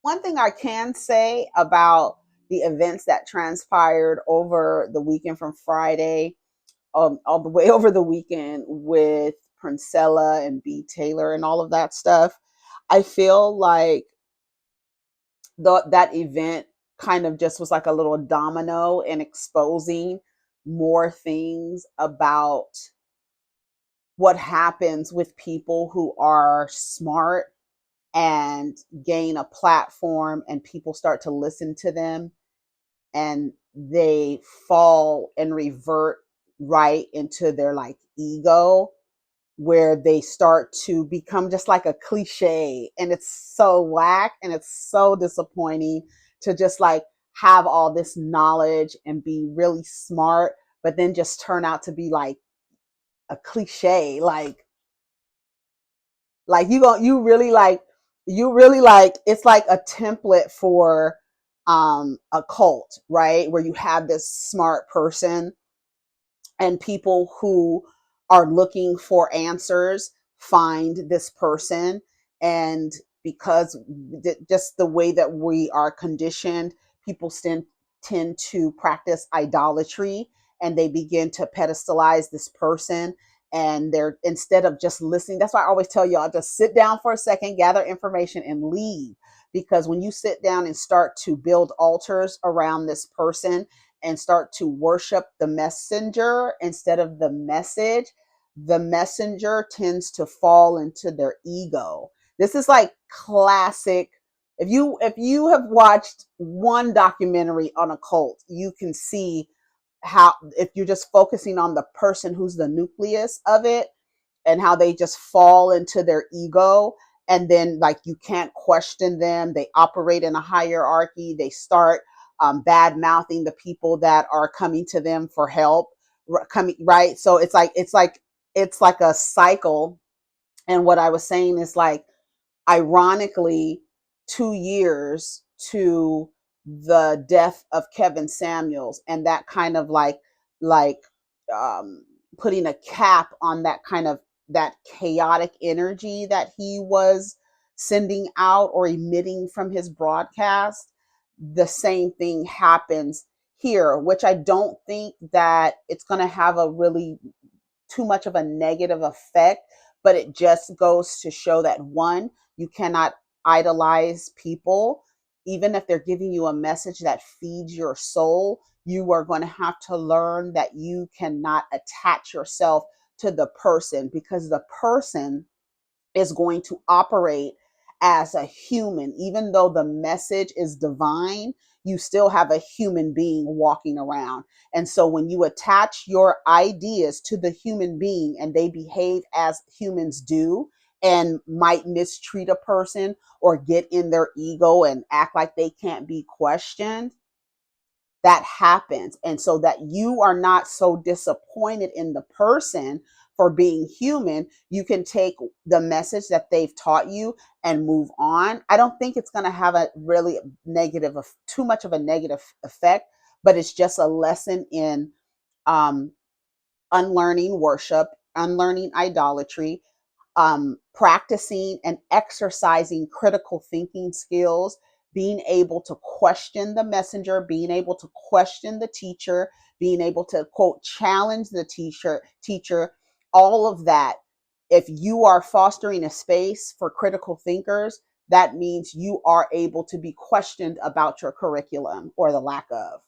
one thing I can say about the events that transpired over the weekend from Friday, all the way over the weekend with Princella and B. Taylor and all of that stuff, I feel like that event kind of just was like a little domino in exposing more things about what happens with people who are smart and gain a platform and people start to listen to them and they fall and revert right into their like ego, where they start to become just like a cliche, and it's so whack and it's so disappointing to just like have all this knowledge and be really smart but then just turn out to be like a cliche, like you really like it's like a template for a cult, right, where you have this smart person and people who are looking for answers find this person. And because just the way that we are conditioned, people tend to practice idolatry, and they begin to pedestalize this person, and they're, instead of just listening, that's why I always tell y'all, just sit down for a second, gather information and leave. Because when you sit down and start to build altars around this person and start to worship the messenger instead of the message, the messenger tends to fall into their ego. This is like classic. If you have watched one documentary on a cult, you can see how, if you're just focusing on the person who's the nucleus of it, and how they just fall into their ego, and then like you can't question them, they operate in a hierarchy, they start bad mouthing the people that are coming to them for help, coming right. So it's like a cycle. And what I was saying is like, ironically, 2 years to the death of Kevin Samuels, and that kind of like um, putting a cap on that kind of that chaotic energy that he was sending out or emitting from his broadcast. The same thing happens here, which I don't think that it's going to have a really too much of a negative effect, but it just goes to show that, one, you cannot idolize people. Even if they're giving you a message that feeds your soul, you are going to have to learn that you cannot attach yourself to the person, because the person is going to operate as a human. Even though the message is divine, you still have a human being walking around. And so when you attach your ideas to the human being and they behave as humans do and might mistreat a person or get in their ego and act like they can't be questioned, that happens. And so that you are not so disappointed in the person for being human, you can take the message that they've taught you and move on. I don't think it's going to have a really negative, too much of a negative effect, but it's just a lesson in um, unlearning worship, unlearning idolatry, practicing and exercising critical thinking skills, being able to question the messenger, being able to question the teacher, being able to quote challenge the teacher, all of that. If you are fostering a space for critical thinkers, that means you are able to be questioned about your curriculum or the lack of.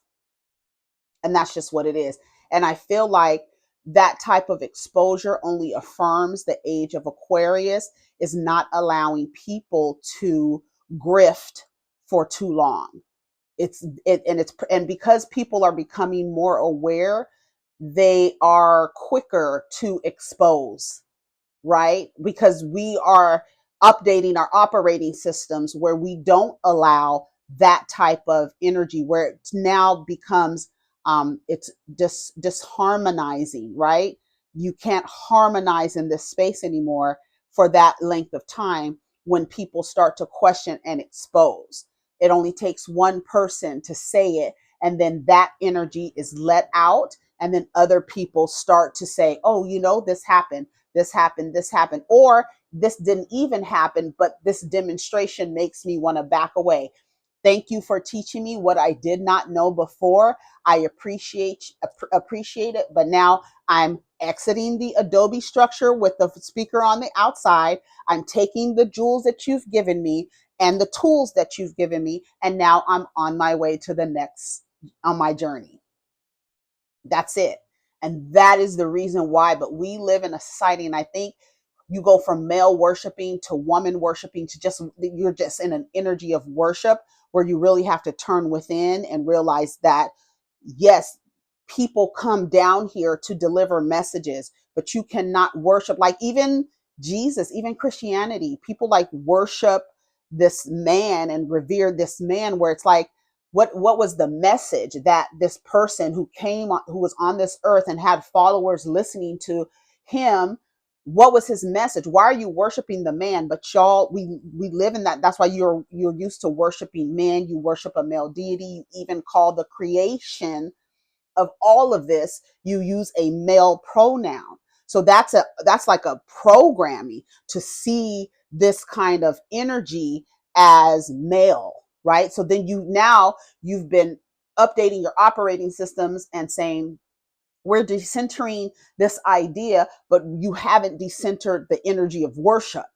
And that's just what it is. And I feel like that type of exposure only affirms the age of Aquarius, is not allowing people to grift for too long. And because people are becoming more aware, they are quicker to expose, right? Because we are updating our operating systems where we don't allow that type of energy, where it now becomes it's disharmonizing, right? You can't harmonize in this space anymore for that length of time. When people start to question and expose, it only takes one person to say it, and then that energy is let out, and then other people start to say, oh, this happened, this happened, this happened. Or this didn't even happen, but this demonstration makes me want to back away. Thank you for teaching me what I did not know before. I appreciate it, but now I'm exiting the Adobe structure with the speaker on the outside. I'm taking the jewels that you've given me and the tools that you've given me, and now I'm on my way to the next on my journey. That's it. And that is the reason why. But we live in a society, and I think you go from male worshiping to woman worshiping to just, you're just in an energy of worship where you really have to turn within and realize that, yes, people come down here to deliver messages, but you cannot worship. Like even Jesus, even Christianity, people like worship this man and revere this man, where it's like, what was the message that this person who came on, who was on this earth and had followers listening to him, what was his message? Why are you worshiping the man? But y'all, we live in that. That's why you're used to worshiping men. You worship a male deity. You even call the creation of all of this, you use a male pronoun. So that's like a programming to see this kind of energy as male, right? So then you've been updating your operating systems and saying, we're decentering this idea, but you haven't decentered the energy of worship,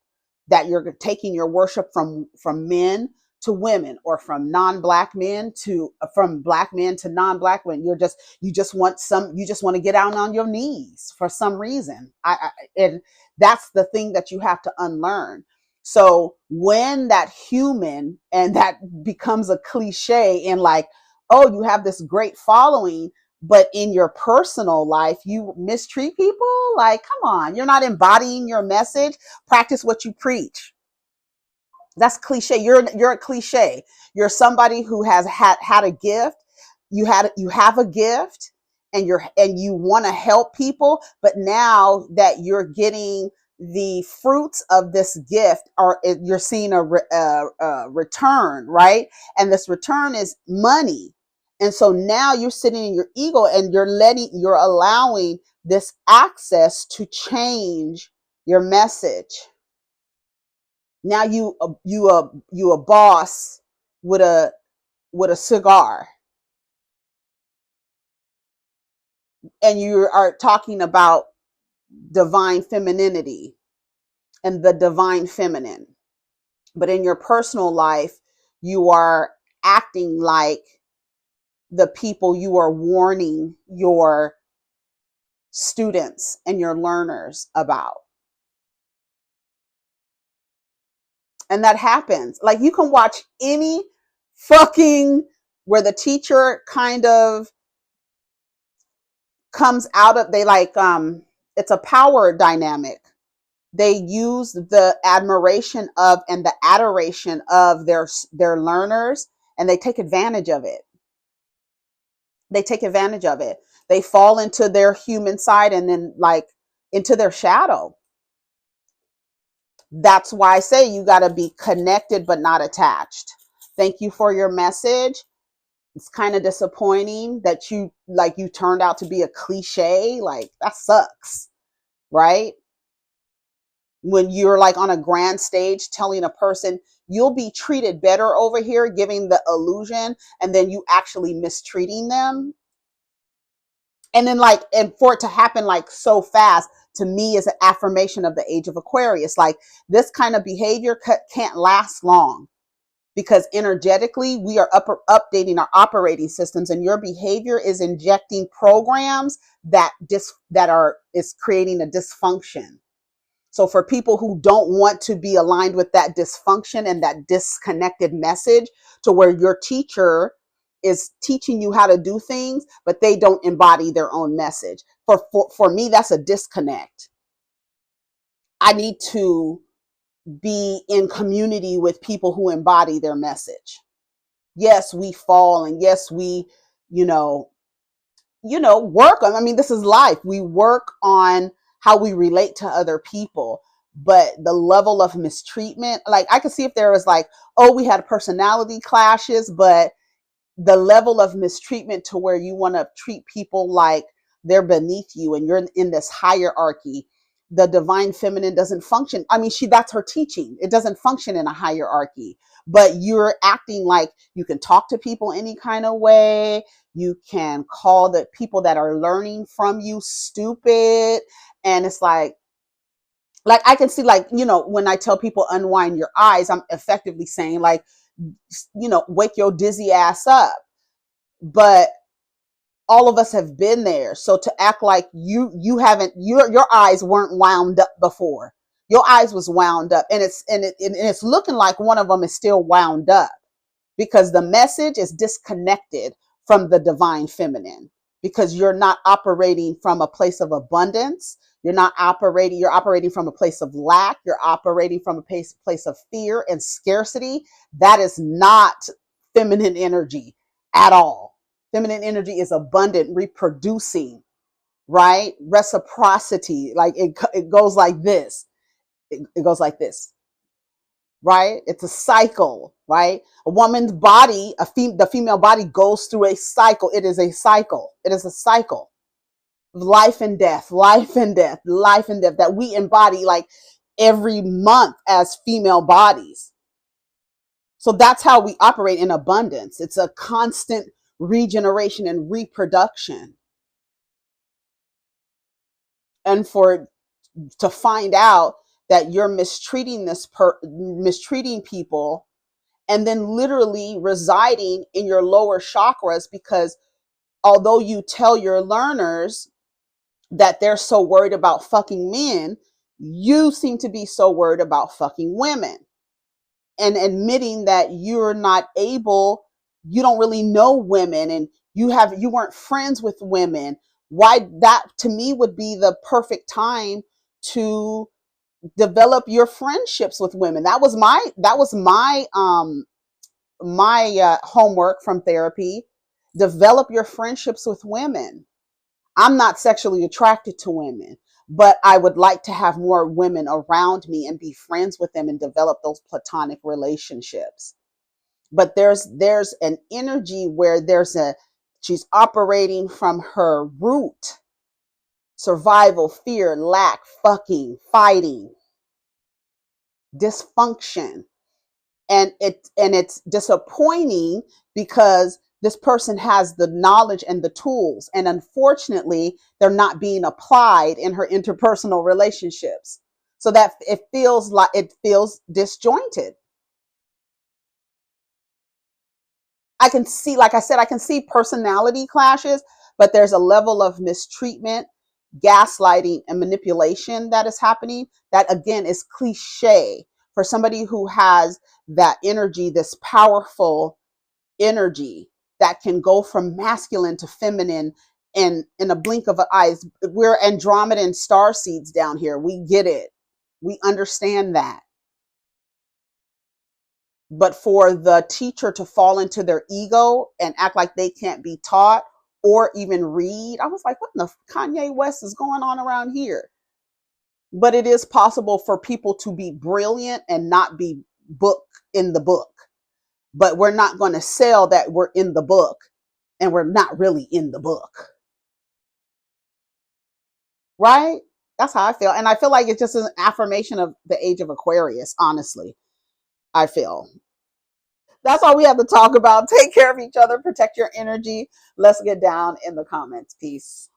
that you're taking your worship from men to women, or from non-black men to from black men to non-black men. You just want to get down on your knees for some reason. And that's the thing that you have to unlearn. So when that human, and that becomes a cliche, and like, oh, you have this great following, but in your personal life you mistreat people, like, come on, you're not embodying your message. Practice what you preach. That's cliche. You're a cliche. You're somebody who has had a gift. You have a gift, and you want to help people, but now that you're getting the fruits of this gift, or you're seeing a return, right? And this return is money. And so now you're sitting in your ego, and you're allowing this access to change your message. Now you a boss with a cigar, and you are talking about divine femininity and the divine feminine, but in your personal life you are acting like the people you are warning your students and your learners about. And that happens. Like, you can watch any fucking, where the teacher kind of comes out of, they like, it's a power dynamic. They use the admiration of and the adoration of their learners, and they take advantage of it. They fall into their human side, and then like into their shadow. That's why I say you got to be connected but not attached. Thank you for your message. It's kind of disappointing that you turned out to be a cliche. Like, that sucks, right? When you're like on a grand stage telling a person you'll be treated better over here, giving the illusion, and then you actually mistreating them. And then and for it to happen like so fast, to me, is an affirmation of the age of Aquarius. Like, this kind of behavior can't last long, because energetically we are updating our operating systems, and your behavior is injecting programs that is creating a dysfunction. So for people who don't want to be aligned with that dysfunction and that disconnected message, to where your teacher is teaching you how to do things, but they don't embody their own message. For me, that's a disconnect. I need to be in community with people who embody their message. Yes, we fall, and yes, we, you know, work on, I mean, this is life. We work on how we relate to other people, but the level of mistreatment, like, I could see if there was like, oh, we had personality clashes, but the level of mistreatment to where you want to treat people like they're beneath you and you're in this hierarchy, the divine feminine doesn't function. I mean, that's her teaching. It doesn't function in a hierarchy, but you're acting like you can talk to people any kind of way. You can call the people that are learning from you stupid. And it's like I can see, like, when I tell people unwind your eyes, I'm effectively saying, like, wake your dizzy ass up. But all of us have been there. So to act like you haven't, your eyes weren't wound up before. Your eyes was wound up, and it's looking like one of them is still wound up, because the message is disconnected from the divine feminine, because you're not operating from a place of abundance. You're operating from a place of lack. You're operating from a place of fear and scarcity. That is not feminine energy at all. Feminine energy is abundant, reproducing, right? Reciprocity. Like it goes like this. It goes like this, right? It's a cycle, right? A woman's body, the female body goes through a cycle. It is a cycle. It is a cycle. Life and death, life and death, life and death that we embody like every month as female bodies. So that's how we operate in abundance. It's a constant regeneration and reproduction. And to find out that you're mistreating people, and then literally residing in your lower chakras, because although you tell your learners that they're so worried about fucking men, you seem to be so worried about fucking women, and admitting that you don't really know women, and you weren't friends with women. Why? That to me would be the perfect time to develop your friendships with women. That was my homework from therapy. Develop your friendships with women. I'm not sexually attracted to women, but I would like to have more women around me and be friends with them and develop those platonic relationships. But there's an energy where she's operating from her root: survival, fear, lack, fucking, fighting, dysfunction. And it's disappointing, because this person has the knowledge and the tools, and unfortunately they're not being applied in her interpersonal relationships, so that it feels disjointed. I can see, like I said, I can see personality clashes, but there's a level of mistreatment, gaslighting, and manipulation that is happening that, again, is cliche for somebody who has that energy, this powerful energy that can go from masculine to feminine in a blink of an eye. We're Andromedan star seeds down here. We get it. We understand that. But for the teacher to fall into their ego and act like they can't be taught or even read, I was like, what in the Kanye West is going on around here? But it is possible for people to be brilliant and not be in the book. But we're not going to sell that we're in the book, and we're not really in the book. Right? That's how I feel. And I feel like it's just an affirmation of the age of Aquarius, honestly. I feel. That's all we have to talk about. Take care of each other, protect your energy. Let's get down in the comments. Peace.